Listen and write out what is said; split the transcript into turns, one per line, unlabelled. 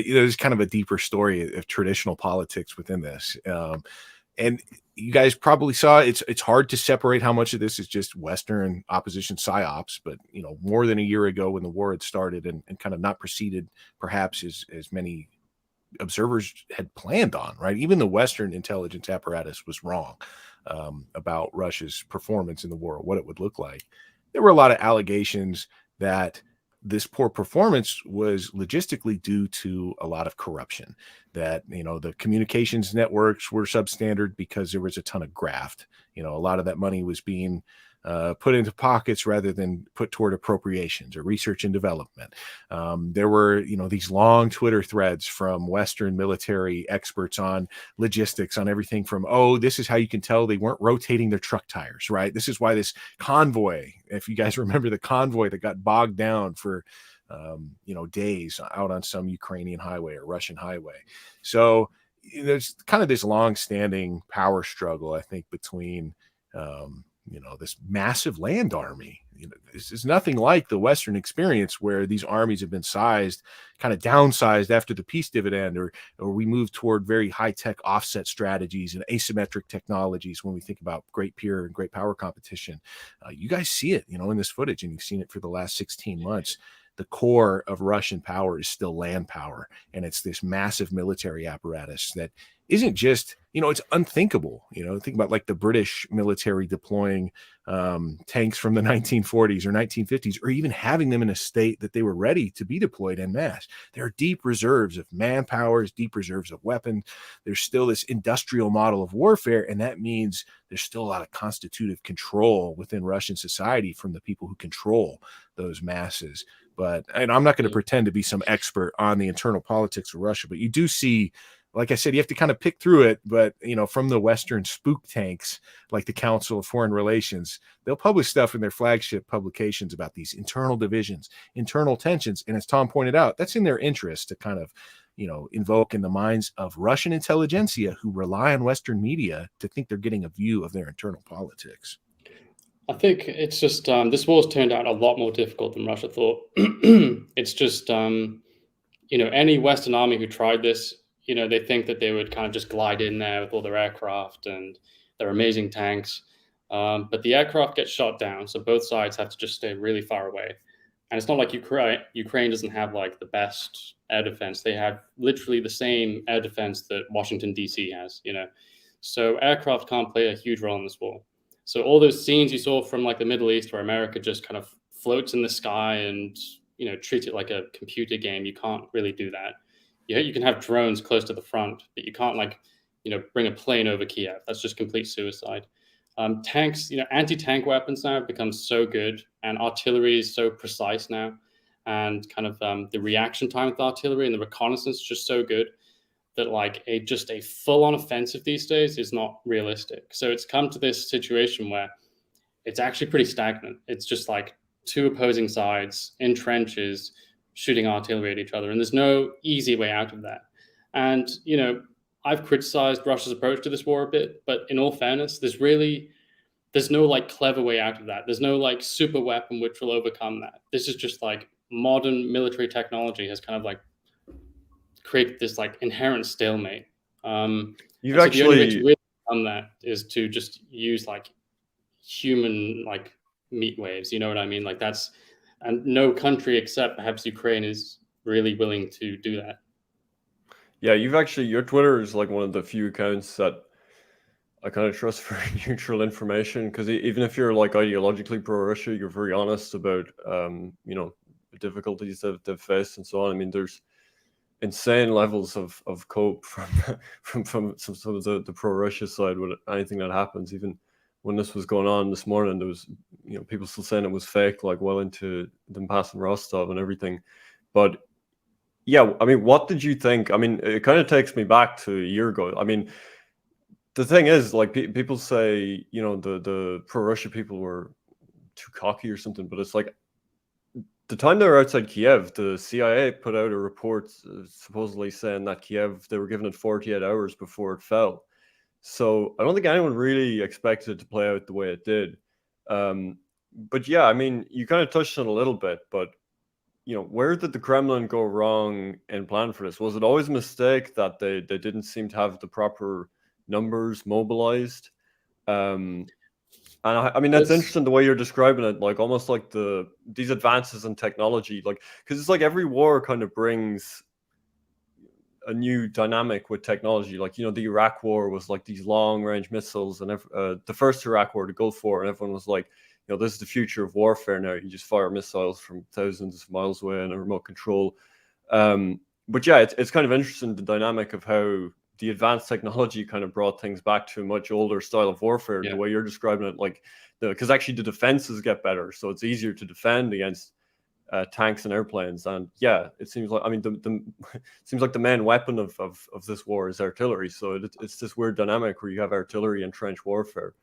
there's kind of a deeper story of traditional politics within this. And you guys probably saw it's hard to separate how much of this is just Western opposition psyops, but more than a year ago when the war had started and kind of not proceeded perhaps as many observers had planned on, right? Even the Western intelligence apparatus was wrong about Russia's performance in the war, what it would look like. There were a lot of allegations that this poor performance was logistically due to a lot of corruption, that the communications networks were substandard because there was a ton of graft. A lot of that money was being put into pockets rather than put toward appropriations or research and development. There were, these long Twitter threads from Western military experts on logistics, on everything from, oh, this is how you can tell they weren't rotating their truck tires, right? This is why this convoy, if you guys remember the convoy that got bogged down for, days out on some Ukrainian highway or Russian highway. So there's kind of this long-standing power struggle, I think, between this massive land army. This is nothing like the Western experience where these armies have been kind of downsized after the peace dividend, or we move toward very high-tech offset strategies and asymmetric technologies when we think about great peer and great power competition. You guys see it, in this footage, and you've seen it for the last 16 months. The core of Russian power is still land power, and it's this massive military apparatus that isn't just, it's unthinkable. Think about like the British military deploying tanks from the 1940s or 1950s, or even having them in a state that they were ready to be deployed en masse. There are deep reserves of manpower, deep reserves of weapons. There's still this industrial model of warfare, and that means there's still a lot of constitutive control within Russian society from the people who control those masses. And I'm not going to pretend to be some expert on the internal politics of Russia, but you do see, like I said, you have to kind of pick through it. But, from the Western spook tanks, like the Council of Foreign Relations, they'll publish stuff in their flagship publications about these internal divisions, internal tensions. And as Tom pointed out, that's in their interest to kind of, invoke in the minds of Russian intelligentsia who rely on Western media to think they're getting a view of their internal politics.
I think it's just this war's turned out a lot more difficult than Russia thought. It's just, any Western army who tried this, they think that they would kind of just glide in there with all their aircraft and their amazing tanks. But the aircraft get shot down, so both sides have to just stay really far away. And it's not like Ukraine doesn't have like the best air defense. They have literally the same air defense that Washington, D.C. has, So aircraft can't play a huge role in this war. So all those scenes you saw from like the Middle East where America just kind of floats in the sky and, treat it like a computer game, you can't really do that. You can have drones close to the front, but you can't bring a plane over Kiev. That's just complete suicide. Tanks, anti-tank weapons now have become so good, and artillery is so precise now, and kind of the reaction time with artillery and the reconnaissance is just so good that like a full-on offensive these days is not realistic. So it's come to this situation where it's actually pretty stagnant. It's just like two opposing sides in trenches shooting artillery at each other, and there's no easy way out of that. And I've criticized Russia's approach to this war a bit, but in all fairness, there's no like clever way out of that. There's no like super weapon which will overcome that. This is just like modern military technology has kind of like create this like inherent stalemate.
You've actually,
the only way to really overcome that is to just use like human like meat waves. You know what I mean? Like and no country except perhaps Ukraine is really willing to do that.
Yeah, your Twitter is like one of the few accounts that I kind of trust for neutral information, because even if you're like ideologically pro-Russia, you're very honest about the difficulties that they've faced and so on. I mean, there's insane levels of cope from some of the pro-Russia side with anything that happens. Even when this was going on this morning, there was people still saying it was fake, like well into them passing Rostov and everything. But yeah, I mean, what did you think? I mean, it kind of takes me back to a year ago. I mean, the thing is, like people say, the pro-Russia people were too cocky or something, but it's like, the time they were outside Kiev, the CIA put out a report supposedly saying that Kiev, they were giving it 48 hours before it fell. So I don't think anyone really expected it to play out the way it did. But yeah, I mean, you kind of touched on it a little bit, but where did the Kremlin go wrong in plan for this? Was it always a mistake that they didn't seem to have the proper numbers mobilized? And I mean, that's interesting the way you're describing it, like almost like these advances in technology, like, because it's like every war kind of brings a new dynamic with technology. Like, the Iraq war was like these long range missiles, and the first Iraq war, the Gulf War, and everyone was like, this is the future of warfare now. You just fire missiles from thousands of miles away in a remote control. But yeah, it's kind of interesting, the dynamic of how the advanced technology kind of brought things back to a much older style of warfare. The way you're describing it, like, because actually the defenses get better, so it's easier to defend against tanks and airplanes. And yeah, it seems like, I mean, it seems like the main weapon of this war is artillery. So it's this weird dynamic where you have artillery and trench warfare.